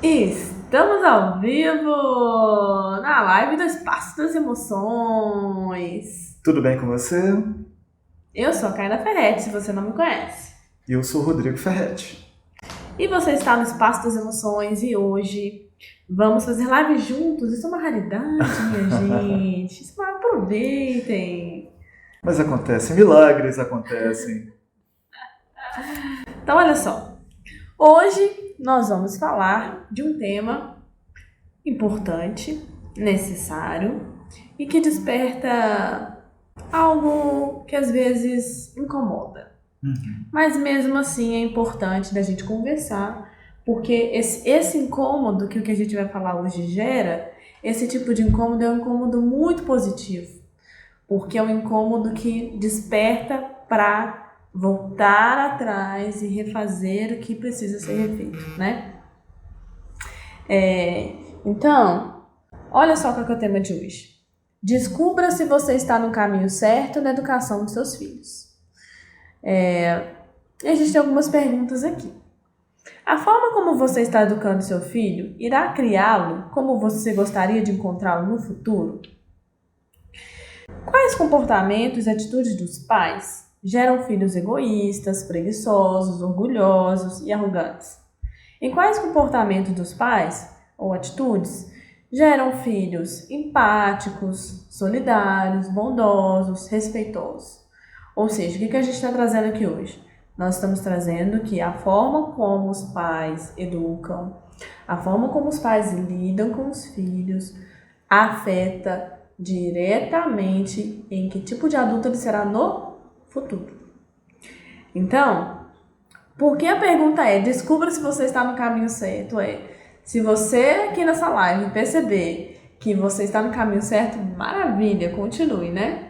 Estamos ao vivo na live do Espaço das Emoções. Tudo bem com você? Eu sou a Carla Ferretti, se você não me conhece. E eu sou o Rodrigo Ferretti. E você está no Espaço das Emoções e hoje vamos fazer live juntos. Isso é uma raridade, minha gente. Isso, aproveitem. Mas acontecem milagres, acontecem. Então, olha só. Hoje nós vamos falar de um tema importante, necessário e que desperta algo que às vezes incomoda. Mas mesmo assim é importante da gente conversar, porque esse incômodo que o que a gente vai falar hoje gera, esse tipo de incômodo é um incômodo muito positivo, porque é um incômodo que desperta para voltar atrás e refazer o que precisa ser refeito, né? Então, olha só qual que é o tema de hoje. Descubra se você está no caminho certo na educação dos seus filhos. E a gente tem algumas perguntas aqui. A forma como você está educando seu filho irá criá-lo como você gostaria de encontrá-lo no futuro? Quais comportamentos e atitudes dos pais geram filhos egoístas, preguiçosos, orgulhosos e arrogantes? Em quais comportamentos dos pais ou atitudes geram filhos empáticos, solidários, bondosos, respeitosos? Ou seja, o que a gente está trazendo aqui hoje? Nós estamos trazendo que a forma como os pais educam, a forma como os pais lidam com os filhos, afeta diretamente em que tipo de adulto ele será no futuro. Então, porque a pergunta é, descubra se você está no caminho certo, se você aqui nessa live perceber que você está no caminho certo, maravilha, continue, né?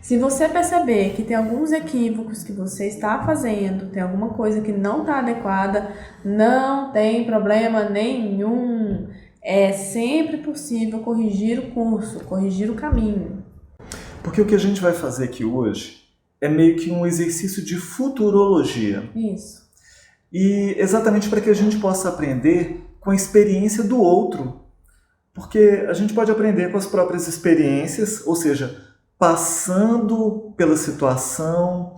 Se você perceber que tem alguns equívocos que você está fazendo, tem alguma coisa que não está adequada, não tem problema nenhum. É sempre possível corrigir o curso, corrigir o caminho. Porque o que a gente vai fazer aqui hoje é meio que um exercício de futurologia. Isso. E exatamente para que a gente possa aprender com a experiência do outro. Porque a gente pode aprender com as próprias experiências, ou seja, passando pela situação,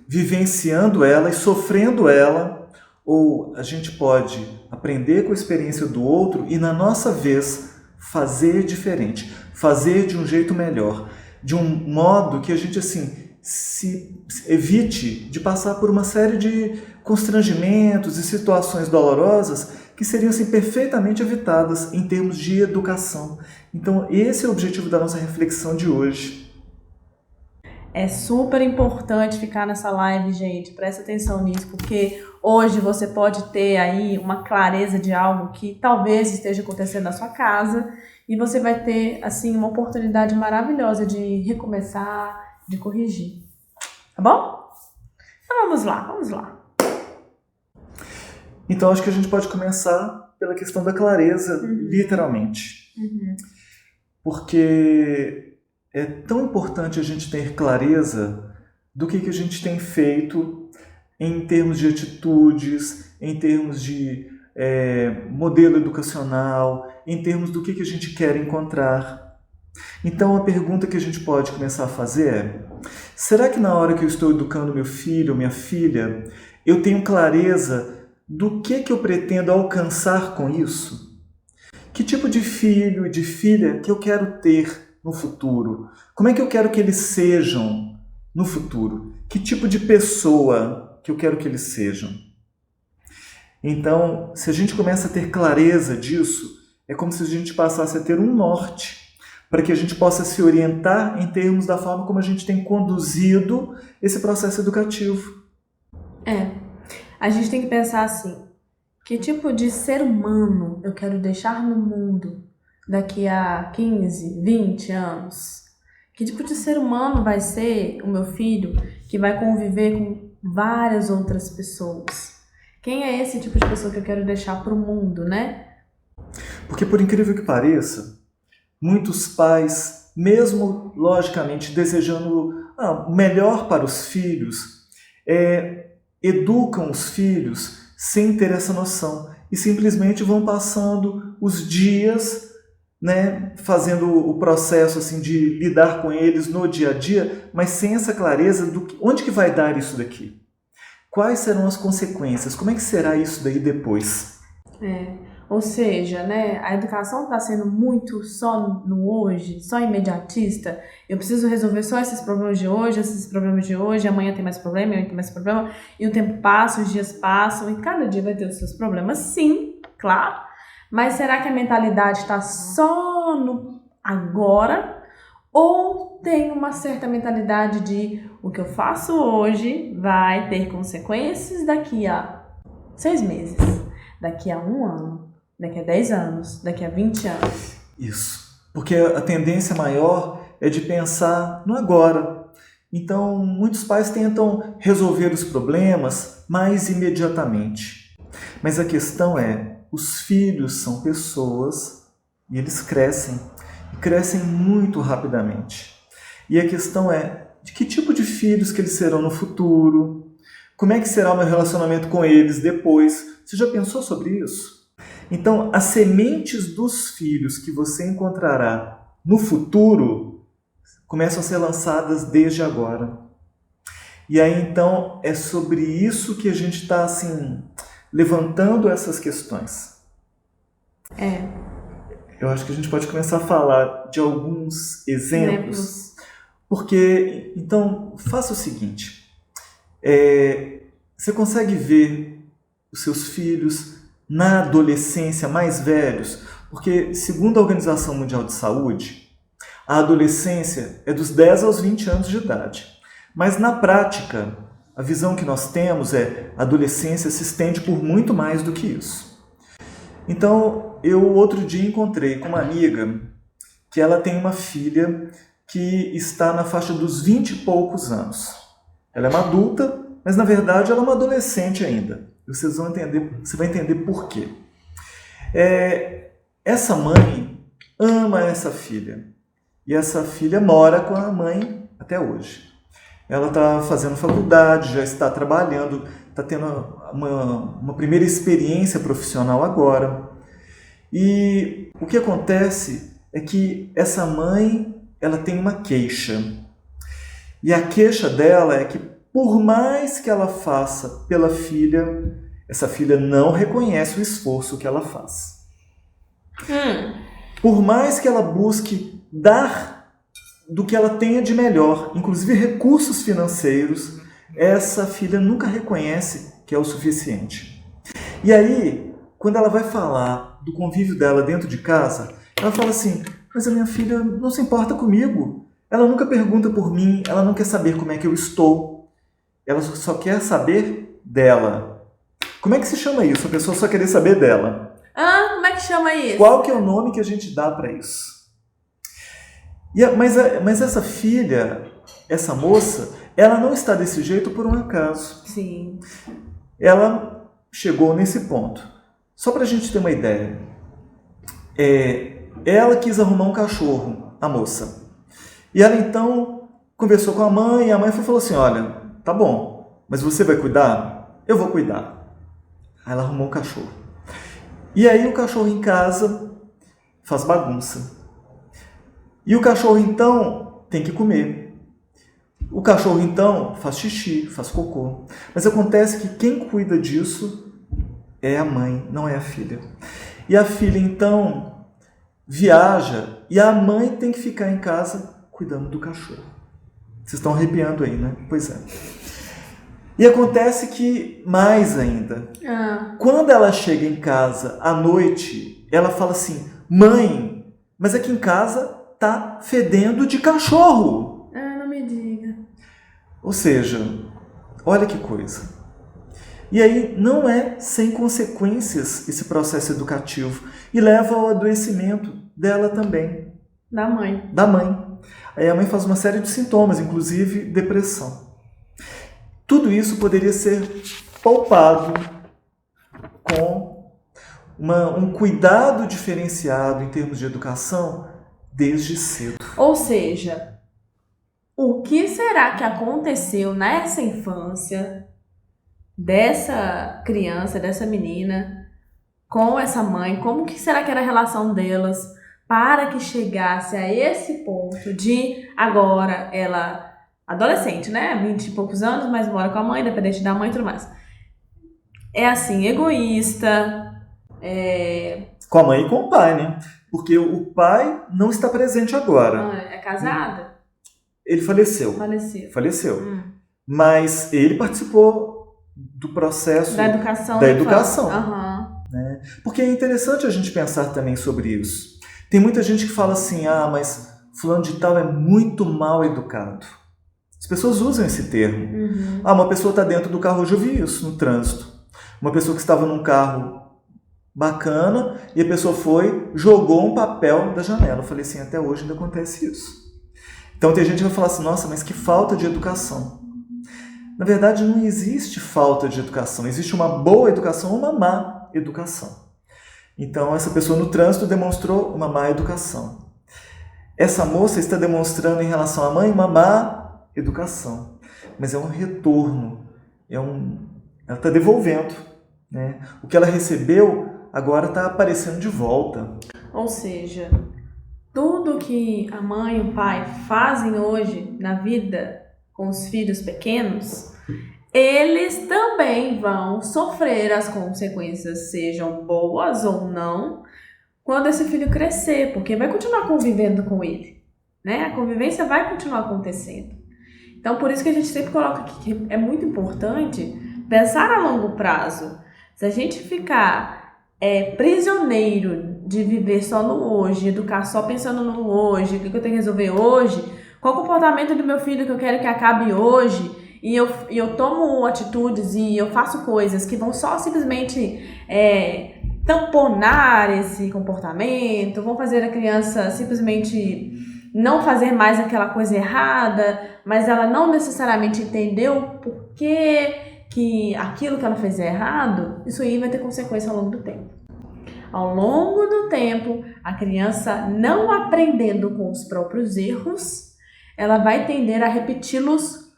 vivenciando ela e sofrendo ela, ou a gente pode aprender com a experiência do outro e, na nossa vez, fazer diferente, fazer de um jeito melhor, de um modo que a gente se evite de passar por uma série de constrangimentos e situações dolorosas que seriam perfeitamente evitadas em termos de educação. Então, esse é o objetivo da nossa reflexão de hoje. É super importante ficar nessa live, gente. Presta atenção nisso, porque hoje você pode ter aí uma clareza de algo que talvez esteja acontecendo na sua casa e você vai ter, assim, uma oportunidade maravilhosa de recomeçar, de corrigir. Tá bom? Então vamos lá. Então acho que a gente pode começar pela questão da clareza, literalmente. Porque é tão importante a gente ter clareza do que a gente tem feito em termos de atitudes, em termos de modelo educacional, em termos do que a gente quer encontrar. Então a pergunta que a gente pode começar a fazer é: será que na hora que eu estou educando meu filho ou minha filha, eu tenho clareza do que eu pretendo alcançar com isso? Que tipo de filho e de filha que eu quero ter no futuro? Como é que eu quero que eles sejam no futuro? Que tipo de pessoa que eu quero que eles sejam? Então, se a gente começa a ter clareza disso, é como se a gente passasse a ter um norte para que a gente possa se orientar em termos da forma como a gente tem conduzido esse processo educativo. A gente tem que pensar assim, que tipo de ser humano eu quero deixar no mundo daqui a 15, 20 anos? Que tipo de ser humano vai ser o meu filho que vai conviver com várias outras pessoas? Quem é esse tipo de pessoa que eu quero deixar para o mundo, né? Porque, por incrível que pareça, muitos pais, mesmo logicamente desejando o melhor para os filhos, educam os filhos sem ter essa noção. e simplesmente vão passando os dias, né, fazendo o processo assim, de lidar com eles no dia a dia, mas sem essa clareza do onde que vai dar isso daqui. Quais serão as consequências? Como é que será isso daí depois? Ou seja, né, a educação está sendo muito só no hoje, só imediatista. Eu preciso resolver só esses problemas de hoje, amanhã tem mais problema, amanhã tem mais problema, e o tempo passa, os dias passam, e cada dia vai ter os seus problemas, sim, claro. Mas será que a mentalidade está só no agora? Ou tem uma certa mentalidade de o que eu faço hoje vai ter consequências daqui a 6 meses, daqui a 1 ano, daqui a 10 anos, daqui a 20 anos? Isso. Porque a tendência maior é de pensar no agora. Então, muitos pais tentam resolver os problemas mais imediatamente. Mas a questão é, os filhos são pessoas e eles crescem. E crescem muito rapidamente. E a questão é, de que tipo de filhos que eles serão no futuro? Como é que será o meu relacionamento com eles depois? Você já pensou sobre isso? Então, as sementes dos filhos que você encontrará no futuro começam a ser lançadas desde agora. E aí, então, é sobre isso que a gente está, assim, levantando essas questões. Eu acho que a gente pode começar a falar de alguns exemplos. Porque, então, faça o seguinte. Você consegue ver os seus filhos na adolescência mais velhos? Porque, segundo a Organização Mundial de Saúde, a adolescência é dos 10 aos 20 anos de idade. Mas, na prática, a visão que nós temos é a adolescência se estende por muito mais do que isso. Então, eu outro dia encontrei com uma amiga que ela tem uma filha que está na faixa dos 20 e poucos anos. Ela é uma adulta, mas na verdade ela é uma adolescente ainda. Você vai entender por quê. Essa mãe ama essa filha. E essa filha mora com a mãe até hoje. Ela está fazendo faculdade, já está trabalhando, está tendo uma primeira experiência profissional agora. E o que acontece é que essa mãe, ela tem uma queixa. E a queixa dela é que, por mais que ela faça pela filha, essa filha não reconhece o esforço que ela faz. Por mais que ela busque dar do que ela tenha de melhor, inclusive recursos financeiros, essa filha nunca reconhece que é o suficiente. E aí, quando ela vai falar do convívio dela dentro de casa, ela fala assim, mas a minha filha não se importa comigo. Ela nunca pergunta por mim, ela não quer saber como é que eu estou. Ela só quer saber dela. Como é que se chama isso? A pessoa só querer saber dela. Como é que chama isso? Qual que é o nome que a gente dá para isso? Mas essa filha, essa moça, ela não está desse jeito por um acaso. Sim. Ela chegou nesse ponto. Só para a gente ter uma ideia. Ela quis arrumar um cachorro, a moça. E ela então conversou com a mãe, e a mãe falou assim, olha, tá bom, mas você vai cuidar? Eu vou cuidar. Aí ela arrumou um cachorro. E aí o cachorro em casa faz bagunça. E o cachorro então tem que comer. O cachorro então faz xixi, faz cocô. Mas acontece que quem cuida disso é a mãe, não é a filha. E a filha então viaja e a mãe tem que ficar em casa cuidando do cachorro. Vocês estão arrepiando aí, né? Pois é. E acontece que, mais ainda, quando ela chega em casa à noite, ela fala assim, mãe, mas aqui em casa tá fedendo de cachorro. Não me diga. Ou seja, olha que coisa. E aí não é sem consequências esse processo educativo e leva ao adoecimento dela também. Da mãe. Da mãe. Aí a mãe faz uma série de sintomas, inclusive depressão. Tudo isso poderia ser poupado com um cuidado diferenciado em termos de educação desde cedo. Ou seja, o que será que aconteceu nessa infância dessa criança, dessa menina, com essa mãe, como que será que era a relação delas para que chegasse a esse ponto de agora ela, adolescente, né, 20 e poucos anos, mas mora com a mãe, independente da mãe e tudo mais. É assim, egoísta, Com a mãe e com o pai, né? Porque o pai não está presente agora. é casada, Ele faleceu. faleceu. Mas ele participou do processo Da educação. da educação. Aham. Né? Porque é interessante a gente pensar também sobre isso. Tem muita gente que fala assim, mas fulano de tal é muito mal educado. As pessoas usam esse termo. Uma pessoa está dentro do carro, hoje eu vi isso no trânsito. Uma pessoa que estava num carro bacana e a pessoa jogou um papel da janela. Eu falei assim, até hoje ainda acontece isso. Então tem gente que vai falar assim, nossa, mas que falta de educação. Na verdade, não existe falta de educação. Existe uma boa educação ou uma má educação. Então, essa pessoa no trânsito demonstrou uma má educação. Essa moça está demonstrando em relação à mãe uma má educação. Mas é um retorno. Ela está devolvendo. Né? O que ela recebeu agora está aparecendo de volta. Ou seja, tudo que a mãe e o pai fazem hoje na vida com os filhos pequenos, eles também vão sofrer as consequências, sejam boas ou não, quando esse filho crescer, porque vai continuar convivendo com ele, né? A convivência vai continuar acontecendo. Então, por isso que a gente sempre coloca aqui que é muito importante pensar a longo prazo. Se a gente ficar prisioneiro de viver só no hoje, educar só pensando no hoje, o que eu tenho que resolver hoje, qual o comportamento do meu filho que eu quero que acabe hoje, e eu tomo atitudes e eu faço coisas que vão só simplesmente tamponar esse comportamento, vão fazer a criança simplesmente não fazer mais aquela coisa errada, mas ela não necessariamente entendeu por que aquilo que ela fez é errado, isso aí vai ter consequência ao longo do tempo. Ao longo do tempo, a criança não aprendendo com os próprios erros, ela vai tender a repeti-los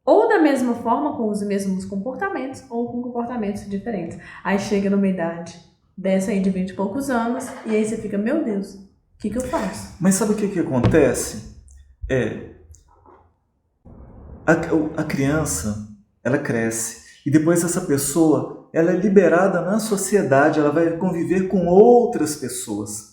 ou da mesma forma, com os mesmos comportamentos, ou com comportamentos diferentes. Aí chega numa idade dessa aí de 20 e poucos anos, e aí você fica, meu Deus, o que eu faço? Mas sabe o que acontece? A criança, ela cresce, e depois essa pessoa, ela é liberada na sociedade, ela vai conviver com outras pessoas.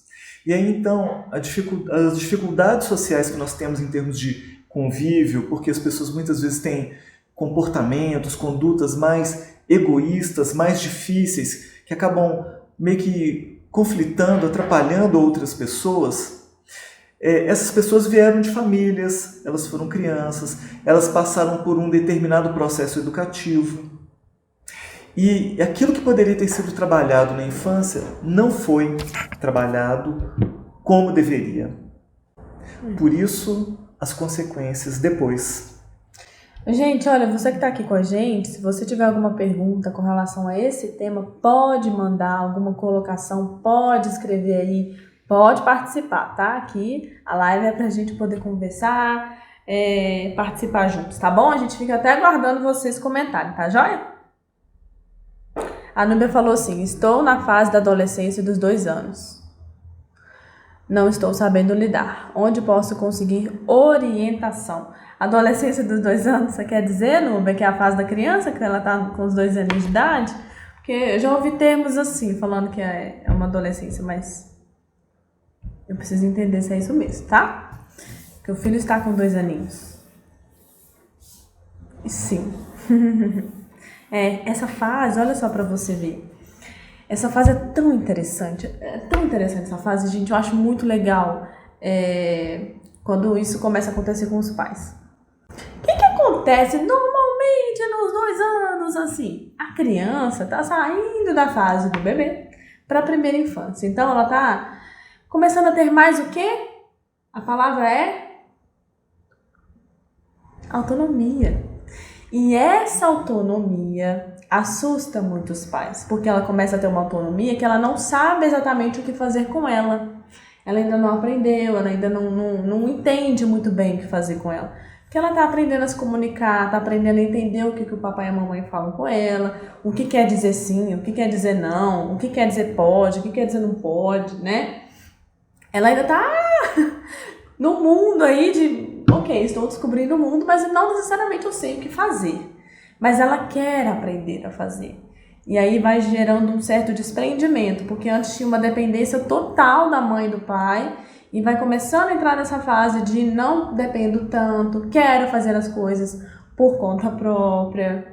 E aí, então, as dificuldades sociais que nós temos em termos de convívio, porque as pessoas muitas vezes têm comportamentos, condutas mais egoístas, mais difíceis, que acabam meio que conflitando, atrapalhando outras pessoas. Essas pessoas vieram de famílias, elas foram crianças, elas passaram por um determinado processo educativo. E aquilo que poderia ter sido trabalhado na infância não foi trabalhado como deveria. Por isso, as consequências depois. Gente, olha, você que está aqui com a gente, se você tiver alguma pergunta com relação a esse tema, pode mandar alguma colocação, pode escrever aí, pode participar, tá? Aqui a live é pra gente poder conversar, participar juntos, tá bom? A gente fica até aguardando vocês comentarem, tá joia? A Núbia falou assim, estou na fase da adolescência dos 2 anos. Não estou sabendo lidar. Onde posso conseguir orientação? Adolescência dos 2 anos, você quer dizer, Núbia, que é a fase da criança, que ela está com os 2 anos de idade? Porque eu já ouvi termos assim, falando que é uma adolescência, mas eu preciso entender se é isso mesmo, tá? Que o filho está com 2 aninhos. E sim. Essa fase, olha só pra você ver. Essa fase é tão interessante essa fase, gente, eu acho muito legal quando isso começa a acontecer com os pais. O que acontece normalmente nos 2 anos, assim? A criança tá saindo da fase do bebê para a primeira infância, então ela tá começando a ter mais o quê? A palavra é autonomia. E essa autonomia assusta muitos pais, porque ela começa a ter uma autonomia que ela não sabe exatamente o que fazer com ela. Ela ainda não aprendeu, ela ainda não entende muito bem o que fazer com ela. que ela está aprendendo a se comunicar, está aprendendo a entender o que o papai e a mamãe falam com ela, o que quer dizer sim, o que quer dizer não, o que quer dizer pode, o que quer dizer não pode, né? Ela ainda está no mundo aí de, ok, estou descobrindo o mundo, mas não necessariamente eu sei o que fazer. Mas ela quer aprender a fazer. E aí vai gerando um certo desprendimento, porque antes tinha uma dependência total da mãe e do pai, e vai começando a entrar nessa fase de não dependo tanto, quero fazer as coisas por conta própria,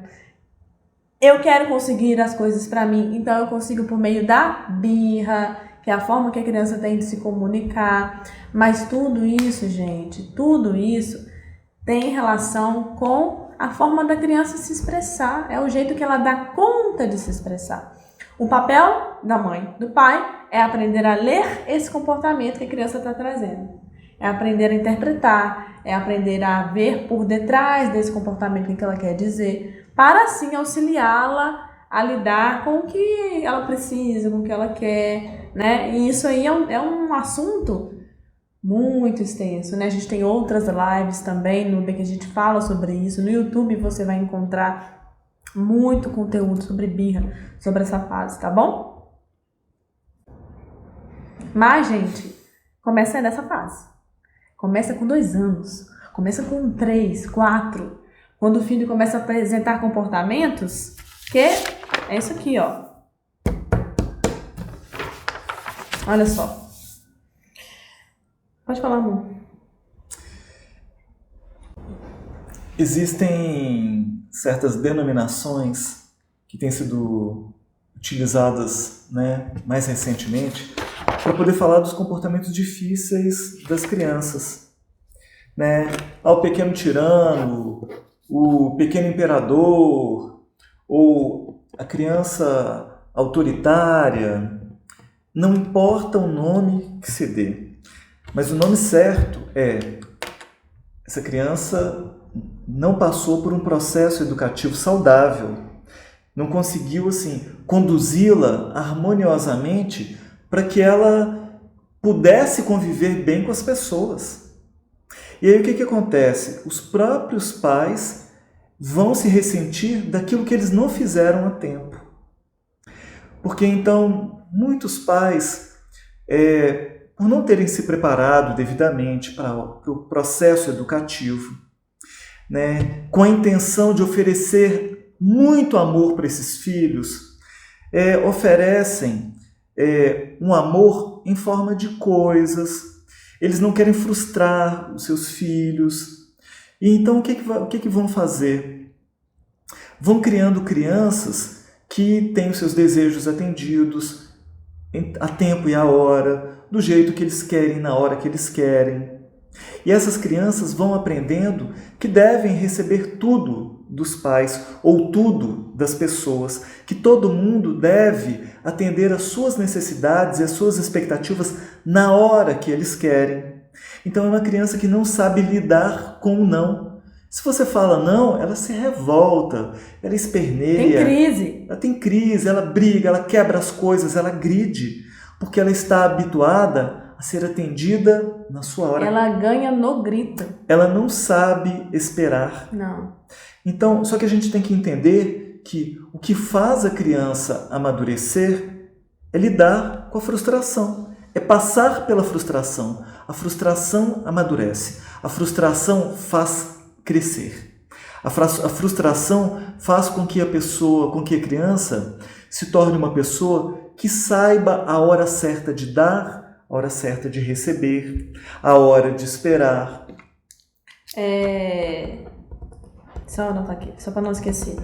eu quero conseguir as coisas para mim, então eu consigo por meio da birra, que é a forma que a criança tem de se comunicar. Mas tudo isso, gente, tudo isso tem relação com a forma da criança se expressar, é o jeito que ela dá conta de se expressar. O papel da mãe, do pai, é aprender a ler esse comportamento que a criança está trazendo. É aprender a interpretar, é aprender a ver por detrás desse comportamento o que ela quer dizer, para assim auxiliá-la a lidar com o que ela precisa, com o que ela quer, né? E isso aí é um assunto muito extenso, né? A gente tem outras lives também no que a gente fala sobre isso. No YouTube você vai encontrar muito conteúdo sobre birra, sobre essa fase, tá bom? Mas, gente, começa nessa fase. Começa com 2 anos, começa com 3, 4. Quando o filho começa a apresentar comportamentos, que é isso aqui, ó. Olha só. Pode falar, amor. Existem certas denominações que têm sido utilizadas, né, mais recentemente para poder falar dos comportamentos difíceis das crianças, né? O pequeno tirano, o pequeno imperador, ou a criança autoritária. Não importa o nome que se dê, mas o nome certo é: essa criança não passou por um processo educativo saudável, não conseguiu assim conduzi-la harmoniosamente para que ela pudesse conviver bem com as pessoas. E aí o que acontece? Os próprios pais vão se ressentir daquilo que eles não fizeram a tempo. Porque então muitos pais, por não terem se preparado devidamente para o processo educativo, né, com a intenção de oferecer muito amor para esses filhos, oferecem um amor em forma de coisas. Eles não querem frustrar os seus filhos. E então o que vão fazer? Vão criando crianças que têm os seus desejos atendidos a tempo e a hora, do jeito que eles querem, na hora que eles querem. E essas crianças vão aprendendo que devem receber tudo dos pais ou tudo das pessoas, que todo mundo deve atender às suas necessidades e às suas expectativas na hora que eles querem. Então é uma criança que não sabe lidar com o não. Se você fala não, ela se revolta, ela esperneia. Tem crise. Ela tem crise, ela briga, ela quebra as coisas, ela agride, porque ela está habituada a ser atendida na sua hora. Ela ganha no grito. Ela não sabe esperar. Não. Então, só que a gente tem que entender que o que faz a criança amadurecer é lidar com a frustração, é passar pela frustração. A frustração amadurece, a frustração faz crescer. A frustração faz com que a criança se torne uma pessoa que saiba a hora certa de dar, a hora certa de receber, a hora de esperar. Só anotar aqui, só para não esquecer.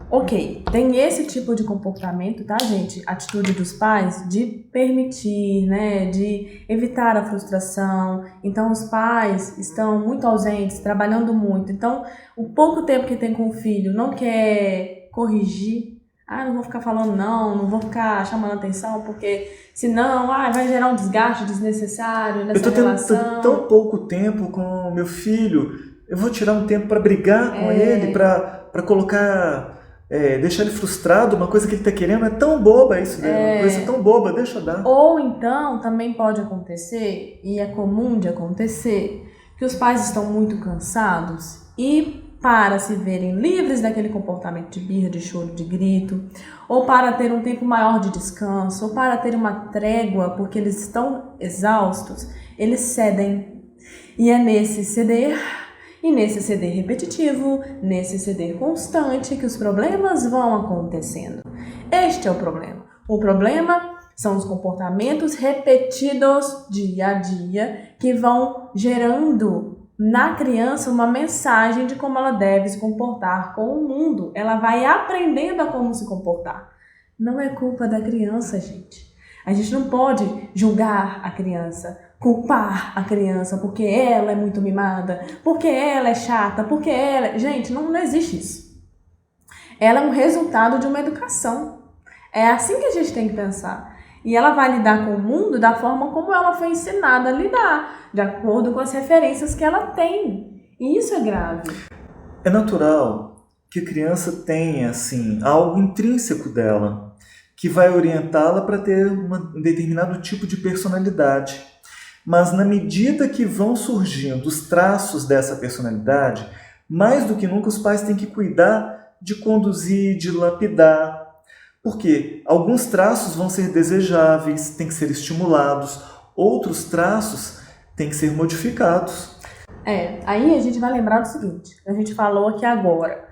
Ok, tem esse tipo de comportamento, tá, gente? Atitude dos pais de permitir, né, de evitar a frustração. Então, os pais estão muito ausentes, trabalhando muito. Então, o pouco tempo que tem com o filho não quer corrigir. Não vou ficar falando não vou ficar chamando atenção, porque senão vai gerar um desgaste desnecessário nessa relação. Eu tô tendo tão pouco tempo com o meu filho, eu vou tirar um tempo para brigar com ele, para colocar... deixar ele frustrado, uma coisa que ele está querendo é tão boba isso, né? Uma coisa tão boba, deixa eu dar. Ou então, também pode acontecer, e é comum de acontecer, que os pais estão muito cansados e para se verem livres daquele comportamento de birra, de choro, de grito, ou para ter um tempo maior de descanso, ou para ter uma trégua porque eles estão exaustos, eles cedem. E é nesse ceder, e nesse ceder repetitivo, nesse ceder constante, que os problemas vão acontecendo. Este é o problema. O problema são os comportamentos repetidos dia a dia que vão gerando na criança uma mensagem de como ela deve se comportar com o mundo. Ela vai aprendendo a como se comportar. Não é culpa da criança, gente. A gente não pode julgar a criança, culpar a criança porque ela é muito mimada, porque ela é chata, porque ela... Gente, não existe isso. Ela é um resultado de uma educação. É assim que a gente tem que pensar. E ela vai lidar com o mundo da forma como ela foi ensinada a lidar, de acordo com as referências que ela tem. E isso é grave. É natural que a criança tenha, assim, algo intrínseco dela, que vai orientá-la para ter um determinado tipo de personalidade. Mas na medida que vão surgindo os traços dessa personalidade, mais do que nunca os pais têm que cuidar de conduzir, de lapidar. Porque alguns traços vão ser desejáveis, têm que ser estimulados, outros traços têm que ser modificados. Aí a gente vai lembrar do seguinte, a gente falou aqui agora,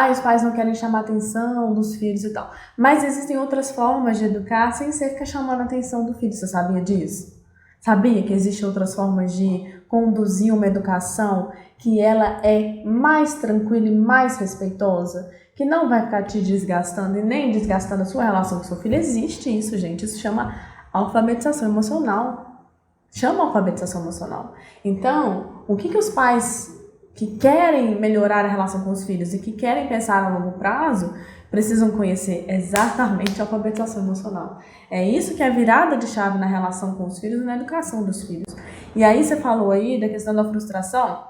os pais não querem chamar a atenção dos filhos e tal, mas existem outras formas de educar sem ser ficar chamando a atenção do filho, você sabia disso? Sabia que existem outras formas de conduzir uma educação que ela é mais tranquila e mais respeitosa? Que não vai ficar te desgastando e nem desgastando a sua relação com seu filho. Existe isso, gente. Isso chama alfabetização emocional. Chama alfabetização emocional. Então, o que os pais que querem melhorar a relação com os filhos e que querem pensar a longo prazo precisam conhecer exatamente a alfabetização emocional. É isso que é a virada de chave na relação com os filhos e na educação dos filhos. E aí você falou aí da questão da frustração.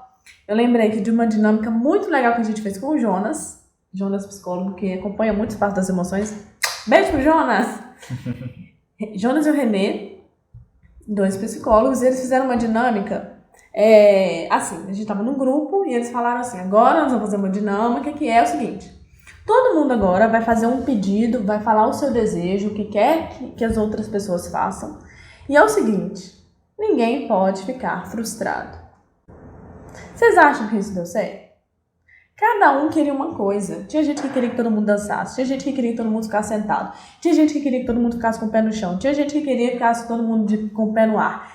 Eu lembrei aqui de uma dinâmica muito legal que a gente fez com o Jonas, psicólogo, que acompanha muito o espaço das emoções. Beijo pro Jonas! Jonas e o Renê, 2 psicólogos, eles fizeram uma dinâmica, assim, a gente estava num grupo e eles falaram assim, agora nós vamos fazer uma dinâmica que é o seguinte, todo mundo agora vai fazer um pedido, vai falar o seu desejo, o que quer que as outras pessoas façam, e é o seguinte, ninguém pode ficar frustrado. Vocês acham que isso deu certo? Cada um queria uma coisa. Tinha gente que queria que todo mundo dançasse. Tinha gente que queria que todo mundo ficasse sentado. Tinha gente que queria que todo mundo ficasse com o pé no chão. Tinha gente que queria que ficasse todo mundo com o pé no ar.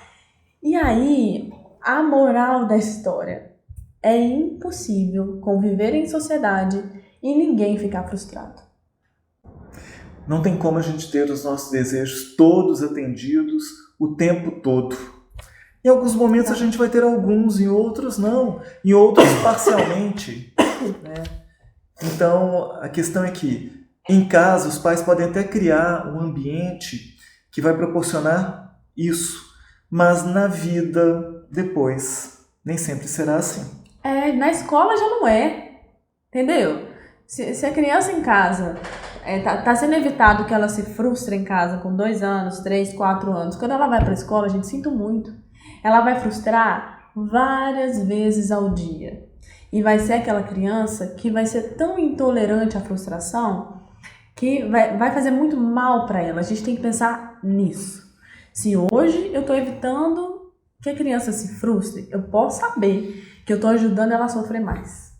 E aí, a moral da história é impossível conviver em sociedade e ninguém ficar frustrado. Não tem como a gente ter os nossos desejos todos atendidos o tempo todo. Em alguns momentos a gente vai ter alguns, em outros não. Em outros parcialmente. Né? Então, a questão é que, em casa, os pais podem até criar um ambiente que vai proporcionar isso, mas na vida, depois, nem sempre será assim. Na escola já não é, entendeu? Se a criança em casa, tá sendo evitado que ela se frustre em casa com 2 anos, 3, 4 anos, quando ela vai para a escola, a gente sinto muito, ela vai frustrar várias vezes ao dia. E vai ser aquela criança que vai ser tão intolerante à frustração que vai fazer muito mal para ela. A gente tem que pensar nisso. Se hoje eu estou evitando que a criança se frustre, eu posso saber que eu estou ajudando ela a sofrer mais.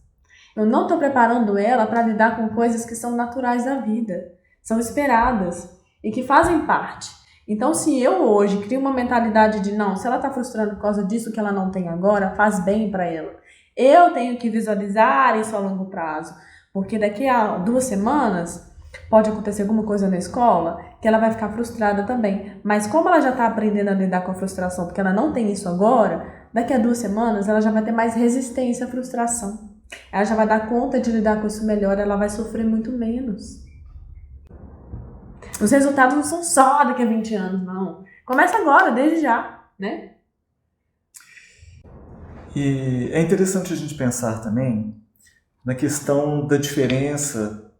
Eu não estou preparando ela para lidar com coisas que são naturais da vida, são esperadas e que fazem parte. Então, se eu hoje crio uma mentalidade de não, se ela está frustrando por causa disso que ela não tem agora, faz bem para ela. Eu tenho que visualizar isso a longo prazo, porque daqui a 2 semanas pode acontecer alguma coisa na escola que ela vai ficar frustrada também. Mas como ela já está aprendendo a lidar com a frustração, porque ela não tem isso agora, daqui a 2 semanas ela já vai ter mais resistência à frustração. Ela já vai dar conta de lidar com isso melhor, ela vai sofrer muito menos. Os resultados não são só daqui a 20 anos, não. Começa agora, desde já, né? E é interessante a gente pensar também na questão da diferença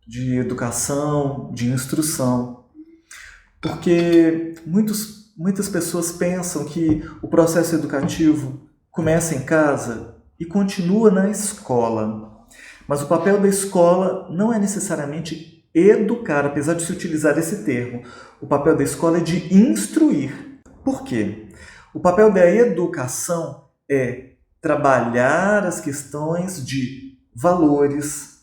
de educação, de instrução. Porque muitas pessoas pensam que o processo educativo começa em casa e continua na escola. Mas o papel da escola não é necessariamente educar, apesar de se utilizar esse termo. O papel da escola é de instruir. Por quê? O papel da educação é trabalhar as questões de valores,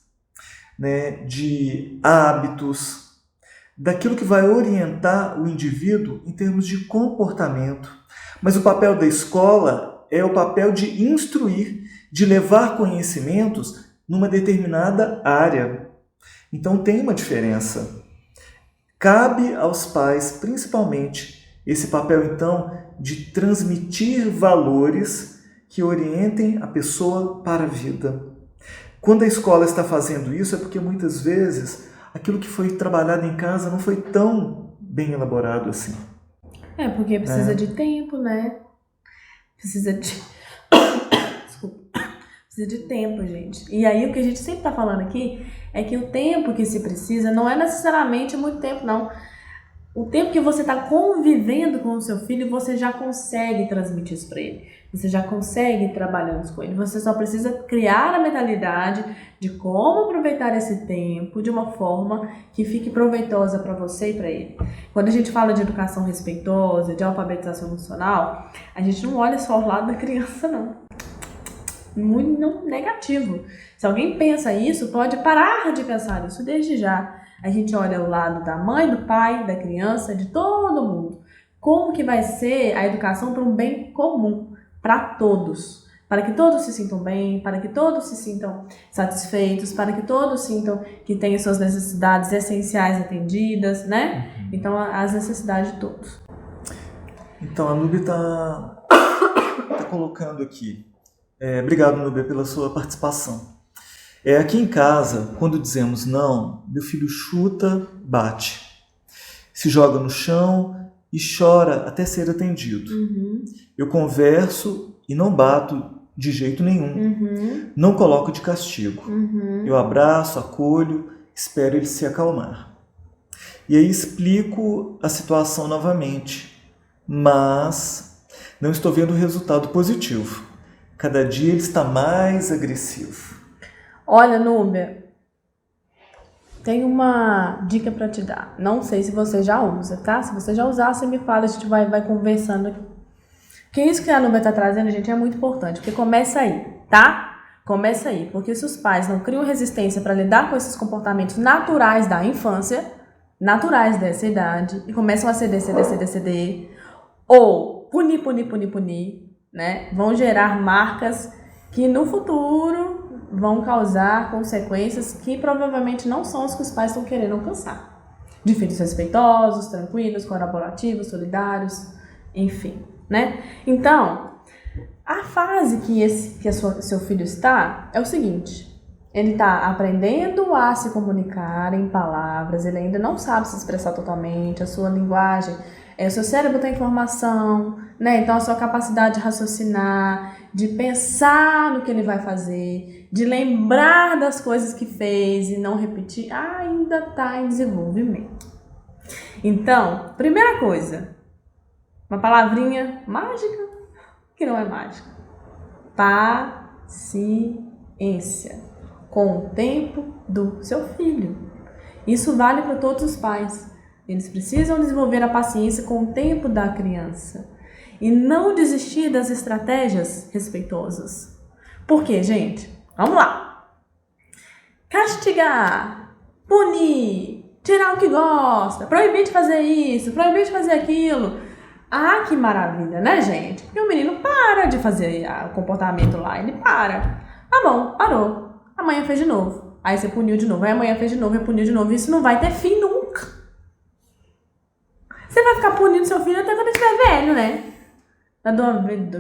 né, de hábitos, daquilo que vai orientar o indivíduo em termos de comportamento. Mas o papel da escola é o papel de instruir, de levar conhecimentos numa determinada área. Então tem uma diferença. Cabe aos pais, principalmente, esse papel, então, de transmitir valores que orientem a pessoa para a vida. Quando a escola está fazendo isso, é porque muitas vezes aquilo que foi trabalhado em casa não foi tão bem elaborado assim. Porque precisa de tempo, né? Precisa de... Desculpa. Precisa de tempo, gente. E aí o que a gente sempre está falando aqui é que o tempo que se precisa não é necessariamente muito tempo, não. O tempo que você está convivendo com o seu filho, você já consegue transmitir isso para ele. Você já consegue ir trabalhando com ele. Você só precisa criar a mentalidade de como aproveitar esse tempo de uma forma que fique proveitosa para você e para ele. Quando a gente fala de educação respeitosa, de alfabetização emocional, a gente não olha só o lado da criança, não. Muito não, negativo. Se alguém pensa isso, pode parar de pensar isso desde já. A gente olha o lado da mãe, do pai, da criança, de todo mundo. Como que vai ser a educação para um bem comum, para todos. Para que todos se sintam bem, para que todos se sintam satisfeitos, para que todos sintam que têm suas necessidades essenciais atendidas, né? Então, as necessidades de todos. Então, a Núbia está colocando aqui. Obrigado, Núbia, pela sua participação. Aqui em casa, quando dizemos não, meu filho chuta, bate, se joga no chão e chora até ser atendido. Eu converso e não bato de jeito nenhum. Não coloco de castigo. Eu abraço, acolho, espero ele se acalmar. E aí explico a situação novamente, mas não estou vendo o resultado positivo. Cada dia ele está mais agressivo. Olha, Núbia, tem uma dica para te dar. Não sei se você já usa, tá? Se você já usar, você me fala, a gente vai conversando aqui. Porque isso que a Núbia tá trazendo, gente, é muito importante. Porque começa aí, tá? Começa aí. Porque se os pais não criam resistência para lidar com esses comportamentos naturais da infância, naturais dessa idade, e começam a ceder, ou punir, né? Vão gerar marcas que no futuro vão causar consequências que provavelmente não são as que os pais estão querendo alcançar. De filhos respeitosos, tranquilos, colaborativos, solidários, enfim, né? Então, a fase que seu filho está é o seguinte: ele está aprendendo a se comunicar em palavras, ele ainda não sabe se expressar totalmente, a sua linguagem, o seu cérebro tem informação, né? Então a sua capacidade de raciocinar, de pensar no que ele vai fazer, de lembrar das coisas que fez e não repetir, ainda está em desenvolvimento. Então, primeira coisa, uma palavrinha mágica que não é mágica: paciência com o tempo do seu filho. Isso vale para todos os pais. Eles precisam desenvolver a paciência com o tempo da criança e não desistir das estratégias respeitosas. Por quê, gente? Vamos lá. Castigar, punir, tirar o que gosta, proibir de fazer isso, proibir de fazer aquilo. Que maravilha, né, gente? Porque o menino para de fazer o comportamento lá, ele para. Tá bom, parou. Amanhã fez de novo. Aí você puniu de novo, aí amanhã fez de novo, puniu de novo. Isso não vai ter fim nunca. Você vai ficar punindo seu filho até quando ele estiver velho, né?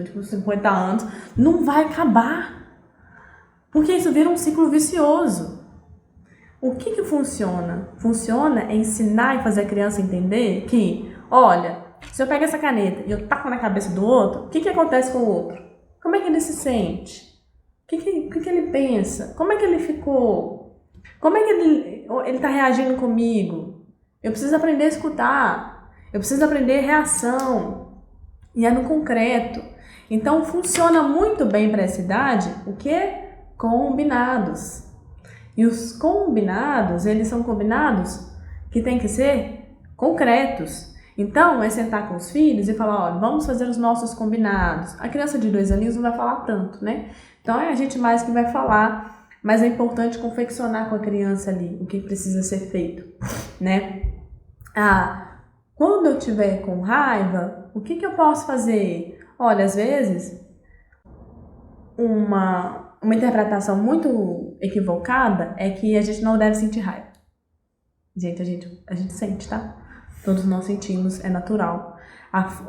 Tipo, 50 anos. Não vai acabar. Porque isso vira um ciclo vicioso. O que funciona? Funciona ensinar e fazer a criança entender que, olha, se eu pego essa caneta e eu taco na cabeça do outro, o que acontece com o outro? Como é que ele se sente? O que ele pensa? Como é que ele ficou? Como é que ele tá reagindo comigo? Eu preciso aprender a escutar. Eu preciso aprender reação. E é no concreto. Então, funciona muito bem para essa idade o que? Combinados. E os combinados, eles são combinados que tem que ser concretos. Então, é sentar com os filhos e falar, ó, vamos fazer os nossos combinados. A criança de 2 aninhos não vai falar tanto, né? Então, é a gente mais que vai falar, mas é importante confeccionar com a criança ali o que precisa ser feito, né? Quando eu estiver com raiva, o que eu posso fazer? Olha, às vezes, uma interpretação muito equivocada é que a gente não deve sentir raiva. Gente, a gente sente, tá? Todos nós sentimos, é natural.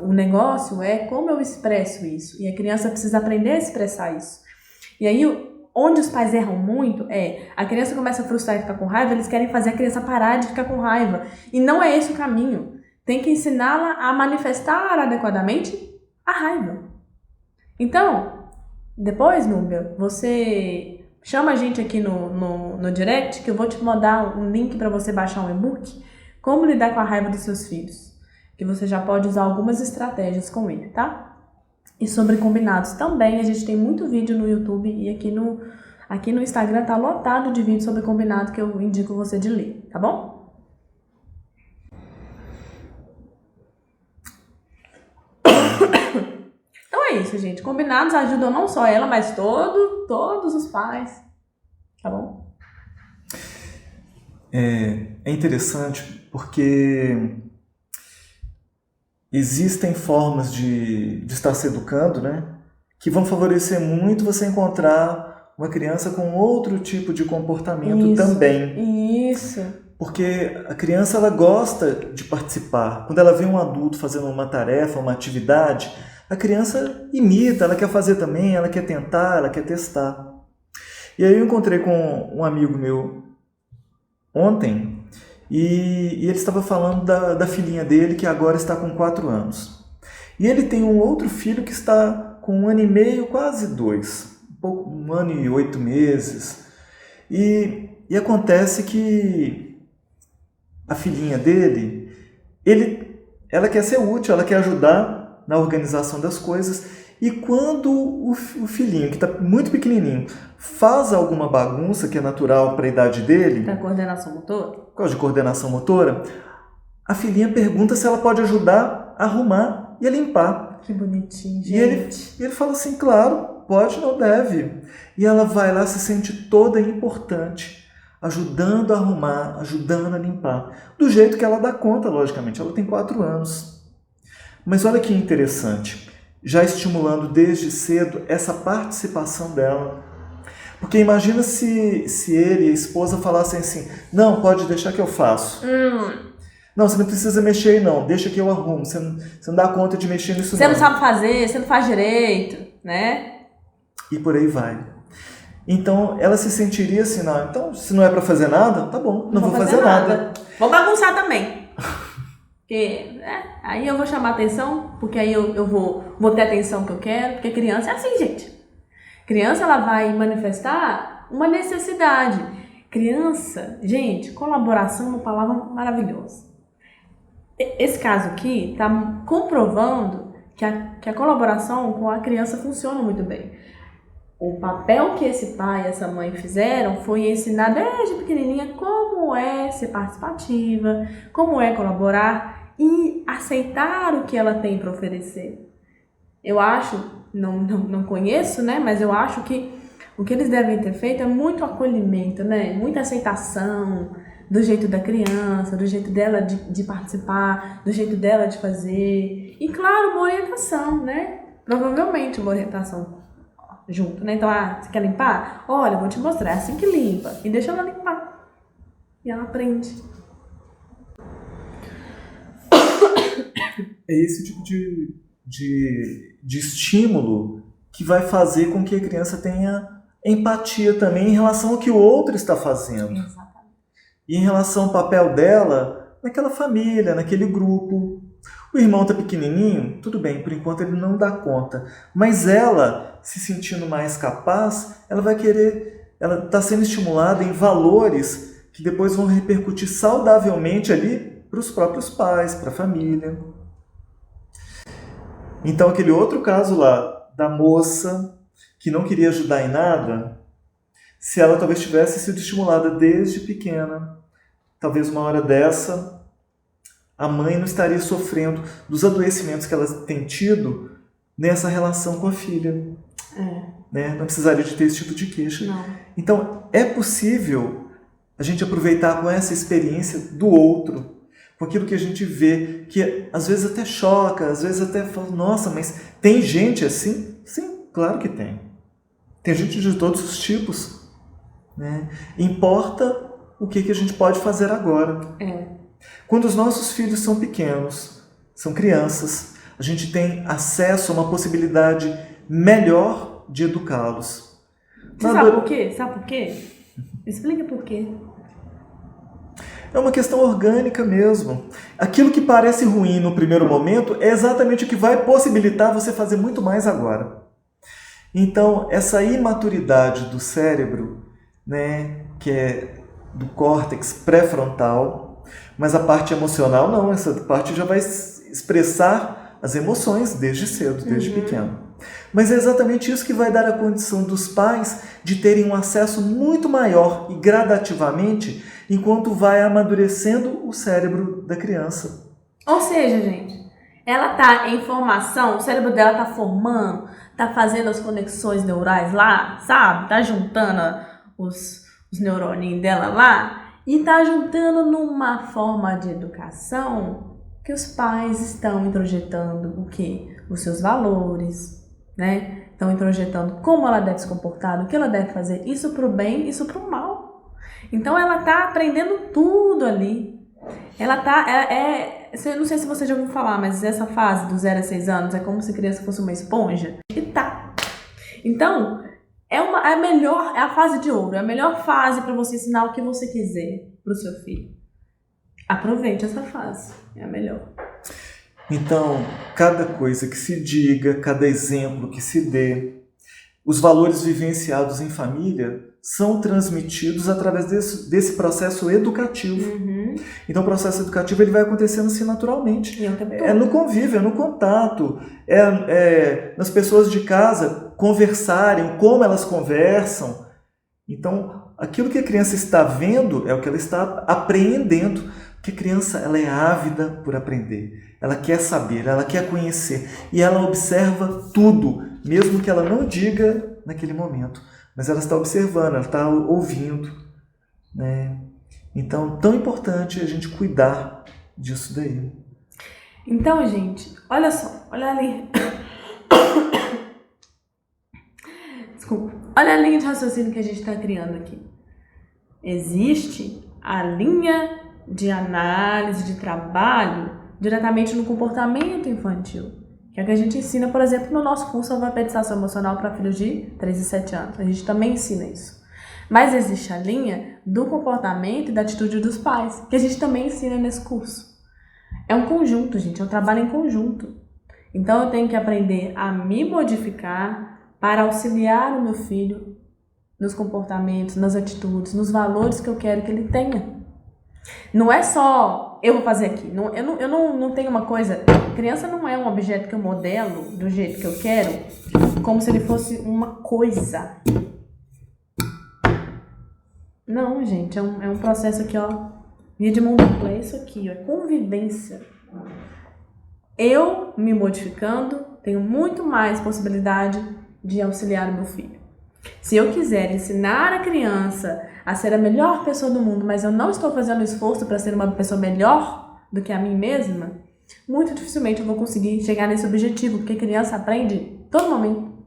O negócio é como eu expresso isso. E a criança precisa aprender a expressar isso. E aí, onde os pais erram muito a criança começa a frustrar e ficar com raiva, eles querem fazer a criança parar de ficar com raiva. E não é esse o caminho. Tem que ensiná-la a manifestar adequadamente a raiva. Então, depois, Núbia, você chama a gente aqui no direct, que eu vou te mandar um link para você baixar um e-book, como lidar com a raiva dos seus filhos, que você já pode usar algumas estratégias com ele, tá? E sobre combinados também, a gente tem muito vídeo no YouTube e aqui no Instagram tá lotado de vídeos sobre combinado que eu indico você de ler, tá bom? Então é isso, gente. Combinados ajudam não só ela, mas todos os pais, tá bom? É interessante porque existem formas de estar se educando, né, que vão favorecer muito você encontrar uma criança com outro tipo de comportamento também. Isso. Porque a criança ela gosta de participar. Quando ela vê um adulto fazendo uma tarefa, uma atividade, a criança imita, ela quer fazer também, ela quer tentar, ela quer testar. E aí eu encontrei com um amigo meu ontem e ele estava falando da filhinha dele que agora está com 4 anos. E ele tem um outro filho que está com 1 ano e meio, quase 2, 1 ano e 8 meses. E acontece que a filhinha dele, ela quer ser útil, ela quer ajudar na organização das coisas. E quando o filhinho, que está muito pequenininho, faz alguma bagunça que é natural para a idade dele... Para coordenação motora? Por causa de coordenação motora, a filhinha pergunta se ela pode ajudar a arrumar e a limpar. Que bonitinho, gente. E ele fala assim, claro, pode, não deve. E ela vai lá, se sente toda importante, ajudando a arrumar, ajudando a limpar. Do jeito que ela dá conta, logicamente. Ela tem 4 anos. Mas olha que interessante. Já estimulando desde cedo essa participação dela. Porque imagina se ele e a esposa falassem assim, não, pode deixar que eu faço. Não, você não precisa mexer aí não, deixa que eu arrumo, você não dá conta de mexer nisso não. Você não sabe fazer, você não faz direito, né? E por aí vai. Então ela se sentiria assim, não, então se não é pra fazer nada, tá bom, não vou fazer nada. Vou bagunçar também. Porque aí eu vou chamar atenção, porque aí eu vou ter a atenção que eu quero, porque criança é assim, gente. Criança, ela vai manifestar uma necessidade. Criança, gente, colaboração é uma palavra maravilhosa. Esse caso aqui está comprovando que a colaboração com a criança funciona muito bem. O papel que esse pai e essa mãe fizeram foi ensinar desde pequenininha como é ser participativa, como é colaborar e aceitar o que ela tem para oferecer. Eu acho, não conheço, né, mas eu acho que o que eles devem ter feito é muito acolhimento, né, muita aceitação do jeito da criança, do jeito dela de participar, do jeito dela de fazer. E, claro, uma orientação, né, provavelmente uma orientação junto, né, então, você quer limpar? Olha, eu vou te mostrar, é assim que limpa, e deixa ela limpar. E ela aprende. É esse tipo de estímulo que vai fazer com que a criança tenha empatia também em relação ao que o outro está fazendo. Exatamente. E em relação ao papel dela naquela família, naquele grupo. O irmão está pequenininho, tudo bem, por enquanto ele não dá conta. Mas ela, se sentindo mais capaz, ela vai querer, ela está sendo estimulada em valores que depois vão repercutir saudavelmente ali para os próprios pais, para a família. Então, aquele outro caso lá da moça que não queria ajudar em nada se ela talvez tivesse sido estimulada desde pequena. Talvez uma hora dessa, a mãe não estaria sofrendo dos adoecimentos que ela tem tido nessa relação com a filha. Né? Não precisaria de ter esse tipo de queixa. Não. Então, é possível a gente aproveitar com essa experiência do outro, com aquilo que a gente vê, que às vezes até choca, às vezes até fala, nossa, mas tem gente assim? Sim, claro que tem. Tem gente de todos os tipos. Né? Importa o que a gente pode fazer agora. Quando os nossos filhos são pequenos, são crianças, a gente tem acesso a uma possibilidade melhor de educá-los. Você sabe por quê? Sabe por quê? Explica por quê. É uma questão orgânica mesmo. Aquilo que parece ruim no primeiro momento é exatamente o que vai possibilitar você fazer muito mais agora. Então, essa imaturidade do cérebro, né, que é do córtex pré-frontal, mas a parte emocional não, essa parte já vai expressar as emoções desde cedo, desde pequeno. Mas é exatamente isso que vai dar a condição dos pais de terem um acesso muito maior e gradativamente enquanto vai amadurecendo o cérebro da criança. Ou seja, gente, ela tá em formação, o cérebro dela tá formando, tá fazendo as conexões neurais lá, sabe? Tá juntando os neuroninhos dela lá e tá juntando numa forma de educação que os pais estão introjetando o quê? Os seus valores, né? Estão introjetando como ela deve se comportar, o que ela deve fazer, isso pro bem, isso pro mal. Então ela tá aprendendo tudo ali. Ela tá, eu não sei se você já ouviu falar, mas essa fase dos 0 a 6 anos é como se a criança fosse uma esponja. E tá. Então, é a fase de ouro, é a melhor fase para você ensinar o que você quiser pro seu filho. Aproveite essa fase, é a melhor. Então, cada coisa que se diga, cada exemplo que se dê, os valores vivenciados em família são transmitidos através desse processo educativo. Então, o processo educativo ele vai acontecendo assim naturalmente. É no convívio, é no contato, nas pessoas de casa conversarem, como elas conversam. Então, aquilo que a criança está vendo é o que ela está apreendendo. Porque a criança ela é ávida por aprender, ela quer saber, ela quer conhecer e ela observa tudo, mesmo que ela não diga naquele momento, mas ela está observando, ela está ouvindo, né? Então, tão importante a gente cuidar disso daí. Então, gente, olha só, olha ali. Desculpa. Olha a linha de raciocínio que a gente está criando aqui. Existe a linha de análise, de trabalho, diretamente no comportamento infantil, que é o que a gente ensina, por exemplo, no nosso curso Alfabetização Emocional para filhos de 3 e 7 anos. A gente também ensina isso. Mas existe a linha do comportamento e da atitude dos pais, que a gente também ensina nesse curso. É um conjunto, gente, é um trabalho em conjunto. Então eu tenho que aprender a me modificar para auxiliar o meu filho nos comportamentos, nas atitudes, nos valores que eu quero que ele tenha. Não é só eu vou fazer aqui. Eu não tenho uma coisa. Criança não é um objeto que eu modelo do jeito que eu quero, como se ele fosse uma coisa. Não, gente, é um processo aqui, ó. Via de mão dupla, é isso aqui, ó, é convivência. Eu me modificando, tenho muito mais possibilidade de auxiliar o meu filho. Se eu quiser ensinar a criança a ser a melhor pessoa do mundo, mas eu não estou fazendo esforço para ser uma pessoa melhor do que a mim mesma, muito dificilmente eu vou conseguir chegar nesse objetivo, porque a criança aprende todo momento.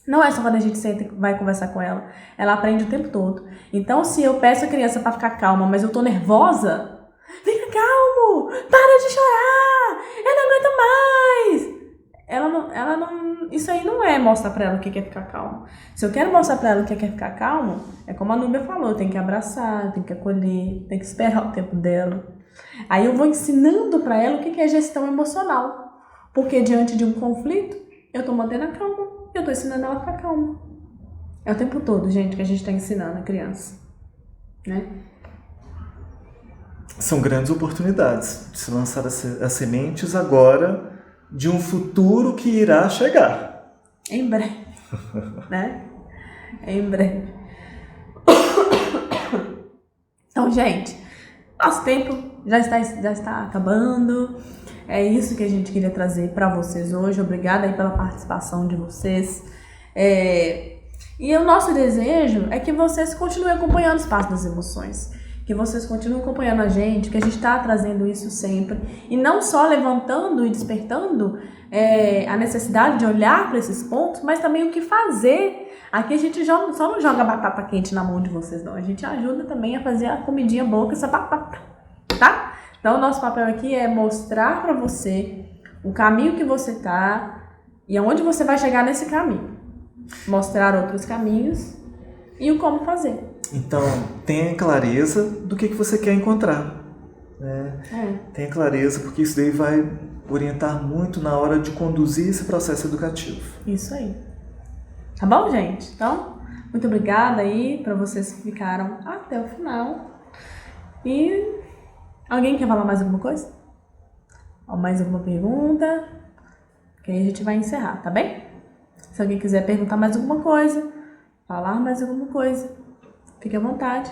Não é só quando a gente senta e vai conversar com ela, ela aprende o tempo todo. Então, se eu peço a criança para ficar calma, mas eu tô nervosa, fica calmo, para de chorar, eu não aguento mais. Ela não, isso aí não é mostrar pra ela o que é ficar calmo. Se eu quero mostrar pra ela o que é ficar calmo, é como a Núbia falou, eu tenho que abraçar, eu tenho que acolher, tenho que esperar o tempo dela. Aí eu vou ensinando pra ela o que é gestão emocional. Porque diante de um conflito, eu tô mantendo a calma, eu tô ensinando ela a ficar calma. É o tempo todo, gente, que a gente tá ensinando a criança, né? São grandes oportunidades de se lançar as sementes agora de um futuro que irá chegar. Em breve, né? Em breve. Então, gente, nosso tempo já está acabando. É isso que a gente queria trazer para vocês hoje. Obrigada aí pela participação de vocês. E o nosso desejo é que vocês continuem acompanhando o Espaço das Emoções. Que vocês continuem acompanhando a gente, que a gente está trazendo isso sempre. E não só levantando e despertando a necessidade de olhar para esses pontos, mas também o que fazer. Aqui a gente só não joga batata quente na mão de vocês, não. A gente ajuda também a fazer a comidinha boa com essa batata, tá? Então, o nosso papel aqui é mostrar para você o caminho que você tá e aonde você vai chegar nesse caminho. Mostrar outros caminhos e o como fazer. Então, tenha clareza do que você quer encontrar. Né? Tenha clareza, porque isso daí vai orientar muito na hora de conduzir esse processo educativo. Isso aí. Tá bom, gente? Então, muito obrigada aí para vocês que ficaram até o final. E alguém quer falar mais alguma coisa? Ou mais alguma pergunta? Que aí a gente vai encerrar, tá bem? Se alguém quiser perguntar mais alguma coisa, falar mais alguma coisa, fique à vontade.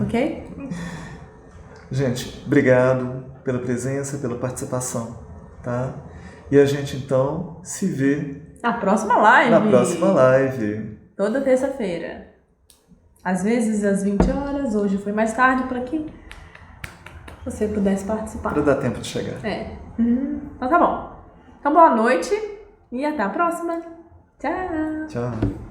Ok? Gente, obrigado pela presença, pela participação, tá? E a gente então se vê na próxima live. Na próxima live. Toda terça-feira. Às vezes às 20 horas, hoje foi mais tarde para que você pudesse participar. Para dar tempo de chegar. Então tá bom. Então boa noite e até a próxima. Tchau. Tchau.